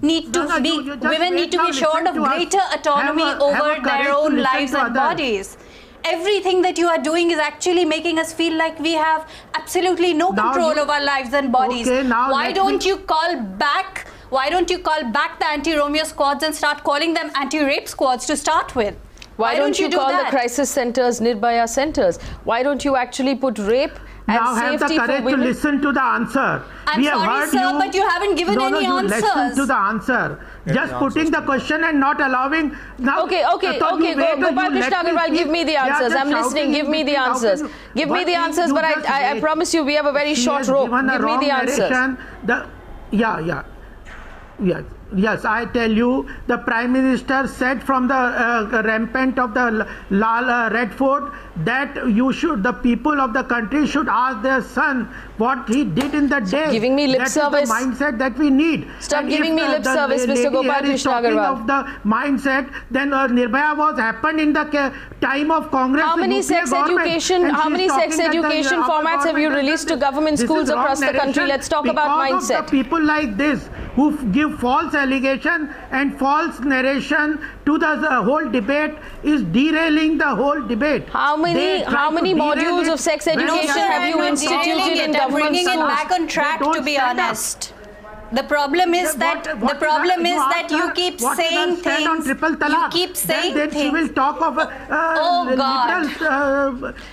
Speaker 11: need to be assured of greater autonomy over their own lives and bodies. Everything that you are doing is actually making us feel like we have absolutely no control over our lives and bodies. Why don't you call back the anti-Romeo squads and start calling them anti-rape squads to start with?
Speaker 9: Why don't you call the crisis centers Nirbhaya centers? Why don't you actually put rape and safety for women?
Speaker 10: Now have the courage to listen to the answer.
Speaker 11: I'm sorry, sir, but you haven't given any answers.
Speaker 10: Listen to the answer. Just putting the question and not allowing. Now,
Speaker 9: okay. Gopal Agarwal, give me the answers. I'm listening. Give me the answers. Give me the answers. But I promise you, we have a very short rope. Give me the answers.
Speaker 10: Yes, I tell you, the Prime Minister said from the rampant of the Red Fort that the people of the country should ask their son what he did in the day.
Speaker 9: Giving me lip service.
Speaker 10: That is the mindset that we need.
Speaker 9: Stop giving me lip service, Mr. Gopal Agarwal.
Speaker 10: Of the mindset, then Nirbhaya was happened in the time of Congress.
Speaker 9: How many sex education formats have you released to government schools across the country? Let's talk about mindset.
Speaker 10: Of the people like this who give false allegation and false narration to the whole debate is derailing the whole debate.
Speaker 9: How many modules of sex education have you instituted in government schools?
Speaker 11: Bringing it back on track, to be honest. The problem is that you keep saying things. You keep saying things. Then she will talk of oh God.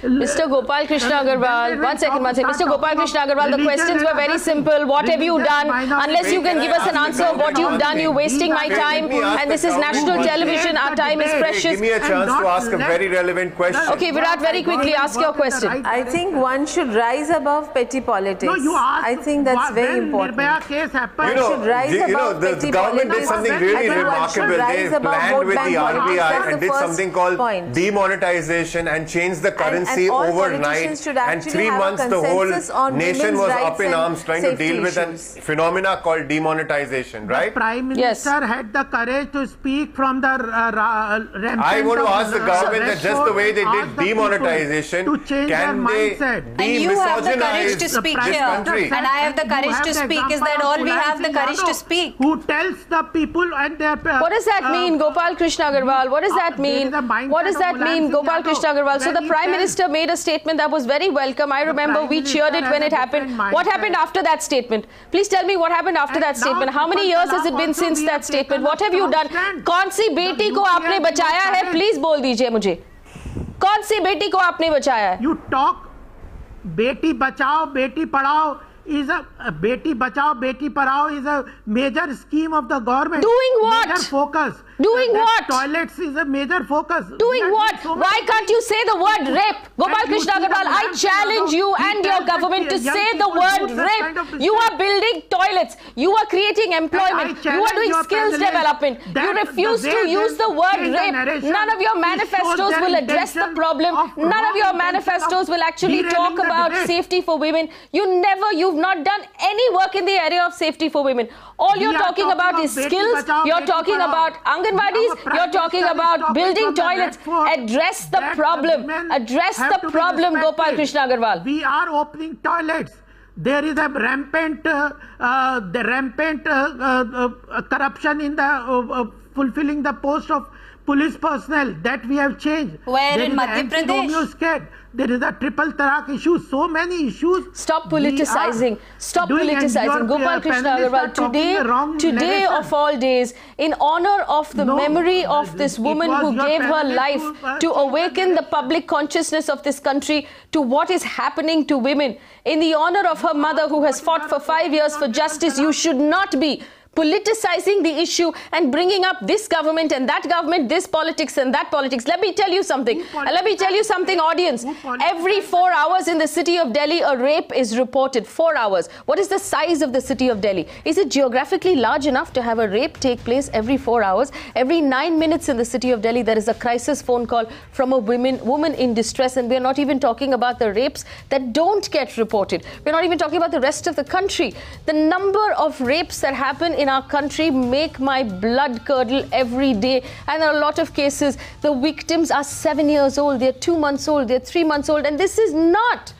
Speaker 9: Mr. Gopal Krishna Agarwal, one second. Mr. Gopal Krishna Agarwal, the questions were very simple. What have you done? Unless you can give us an answer of what you've done, you're wasting my time. And this is national television. Our time is precious.
Speaker 15: Give me a chance to ask a very relevant question.
Speaker 9: Okay, Virat, very quickly, ask your question.
Speaker 12: I think one should rise above petty politics.
Speaker 10: No, you asked,
Speaker 12: I think that's very important.
Speaker 10: Nirbhaya case happened.
Speaker 15: The government did something really remarkable. They planned with the RBI and did something called demonetization and changed the currency overnight. And 3 months the whole nation was up in arms trying to deal with a phenomena called demonetization, right?
Speaker 10: The Prime Minister had the courage to speak from the rampant.
Speaker 15: I want to ask the government that just the way they did demonetization, can they de-misogynize this country?
Speaker 11: And I have the courage to speak. Is that all we have the courage to speak?
Speaker 10: Who tells the people and their...
Speaker 9: What does that mean, Gopal Krishna Agarwal? What does that mean? What does that mean, Gopal Krishna Agarwal? So the Prime Minister made a statement that was very welcome. I remember we cheered it when it happened. What happened after that statement? Please tell me what happened after that statement. How many years has it been since that statement? What have you done? कौन सी बेटी को आपने बचाया है? Please बोल दीजिए मुझे. कौन सी बेटी को आपने बचाया है?
Speaker 10: You talk Beti Bachao Beti Padhao is a beti bachao beti padhao is a major scheme of the government.
Speaker 9: Doing what?
Speaker 10: Major focus.
Speaker 9: Doing what?
Speaker 10: Toilets is a major focus.
Speaker 9: Doing what? Why can't you say the word rape? Gopal Krishna Agarwal, I challenge you and your government to say the word rape. You are building toilets. You are creating employment. You are doing skills development. You refuse to use the word rape. None of your manifestos will address the problem. None of your manifestos will actually talk about safety for women. You've not done any work in the area of safety for women. All you're talking about is skills. You're talking about Anganwadis. You're talking about building toilets. Address the problem. Address the problem, Gopal Krishna Agarwal.
Speaker 10: We are opening toilets. There is a rampant corruption in the fulfilling the post of police personnel. That we have changed.
Speaker 11: Where in Madhya Pradesh?
Speaker 10: There is a triple tarak issue, so many issues.
Speaker 9: Stop politicizing. Stop politicizing. Gopal Krishna Agarwal, today of all days, in honor of the memory of this woman who gave her life to awaken the public consciousness of this country to what is happening to women, in the honor of her mother who has fought for 5 years for justice, you should not be politicizing the issue and bringing up this government and that government, this politics and that politics. Let me tell you something. Audience. Every 4 hours in the city of Delhi, a rape is reported. 4 hours. What is the size of the city of Delhi? Is it geographically large enough to have a rape take place every 4 hours? Every 9 minutes in the city of Delhi, there is a crisis phone call from a woman in distress. And we're not even talking about the rapes that don't get reported. We're not even talking about the rest of the country. The number of rapes that happen in our country make my blood curdle every day. And there are a lot of cases, the victims are 7 years old, they're 2 months old, they're 3 months old, and this is not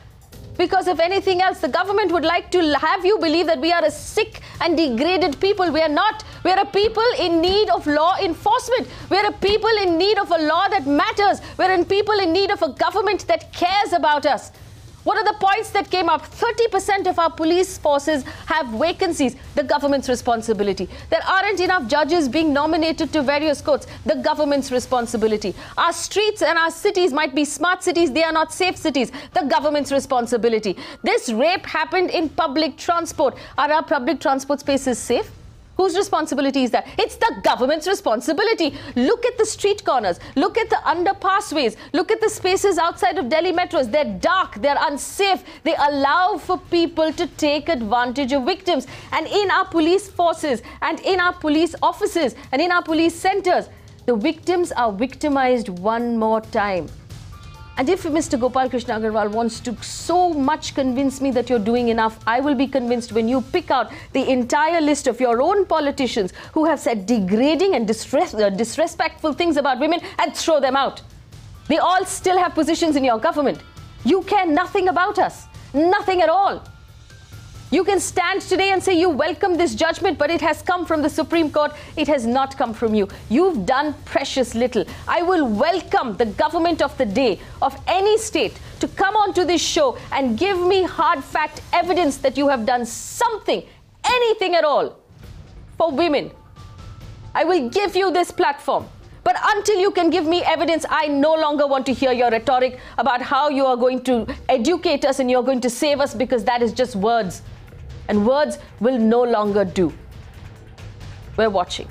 Speaker 9: because of anything else. The government would like to have you believe that we are a sick and degraded people. We are not. We are a people in need of law enforcement. We are a people in need of a law that matters. We are people in need of a government that cares about us. What are the points that came up? 30% of our police forces have vacancies. The government's responsibility. There aren't enough judges being nominated to various courts. The government's responsibility. Our streets and our cities might be smart cities. They are not safe cities. The government's responsibility. This rape happened in public transport. Are our public transport spaces safe? Whose responsibility is that? It's the government's responsibility. Look at the street corners. Look at the underpassways. Look at the spaces outside of Delhi metros. They're dark. They're unsafe. They allow for people to take advantage of victims. And in our police forces and in our police offices and in our police centers, the victims are victimized one more time. And if Mr. Gopal Krishna Agarwal wants to so much convince me that you're doing enough, I will be convinced when you pick out the entire list of your own politicians who have said degrading and disrespectful things about women and throw them out. They all still have positions in your government. You care nothing about us. Nothing at all. You can stand today and say you welcome this judgment, but it has come from the Supreme Court. It has not come from you. You've done precious little. I will welcome the government of the day of any state to come onto this show and give me hard fact evidence that you have done something, anything at all for women, I will give you this platform. But until you can give me evidence, I no longer want to hear your rhetoric about how you are going to educate us and you're going to save us, because that is just words. And words will no longer do. We're watching.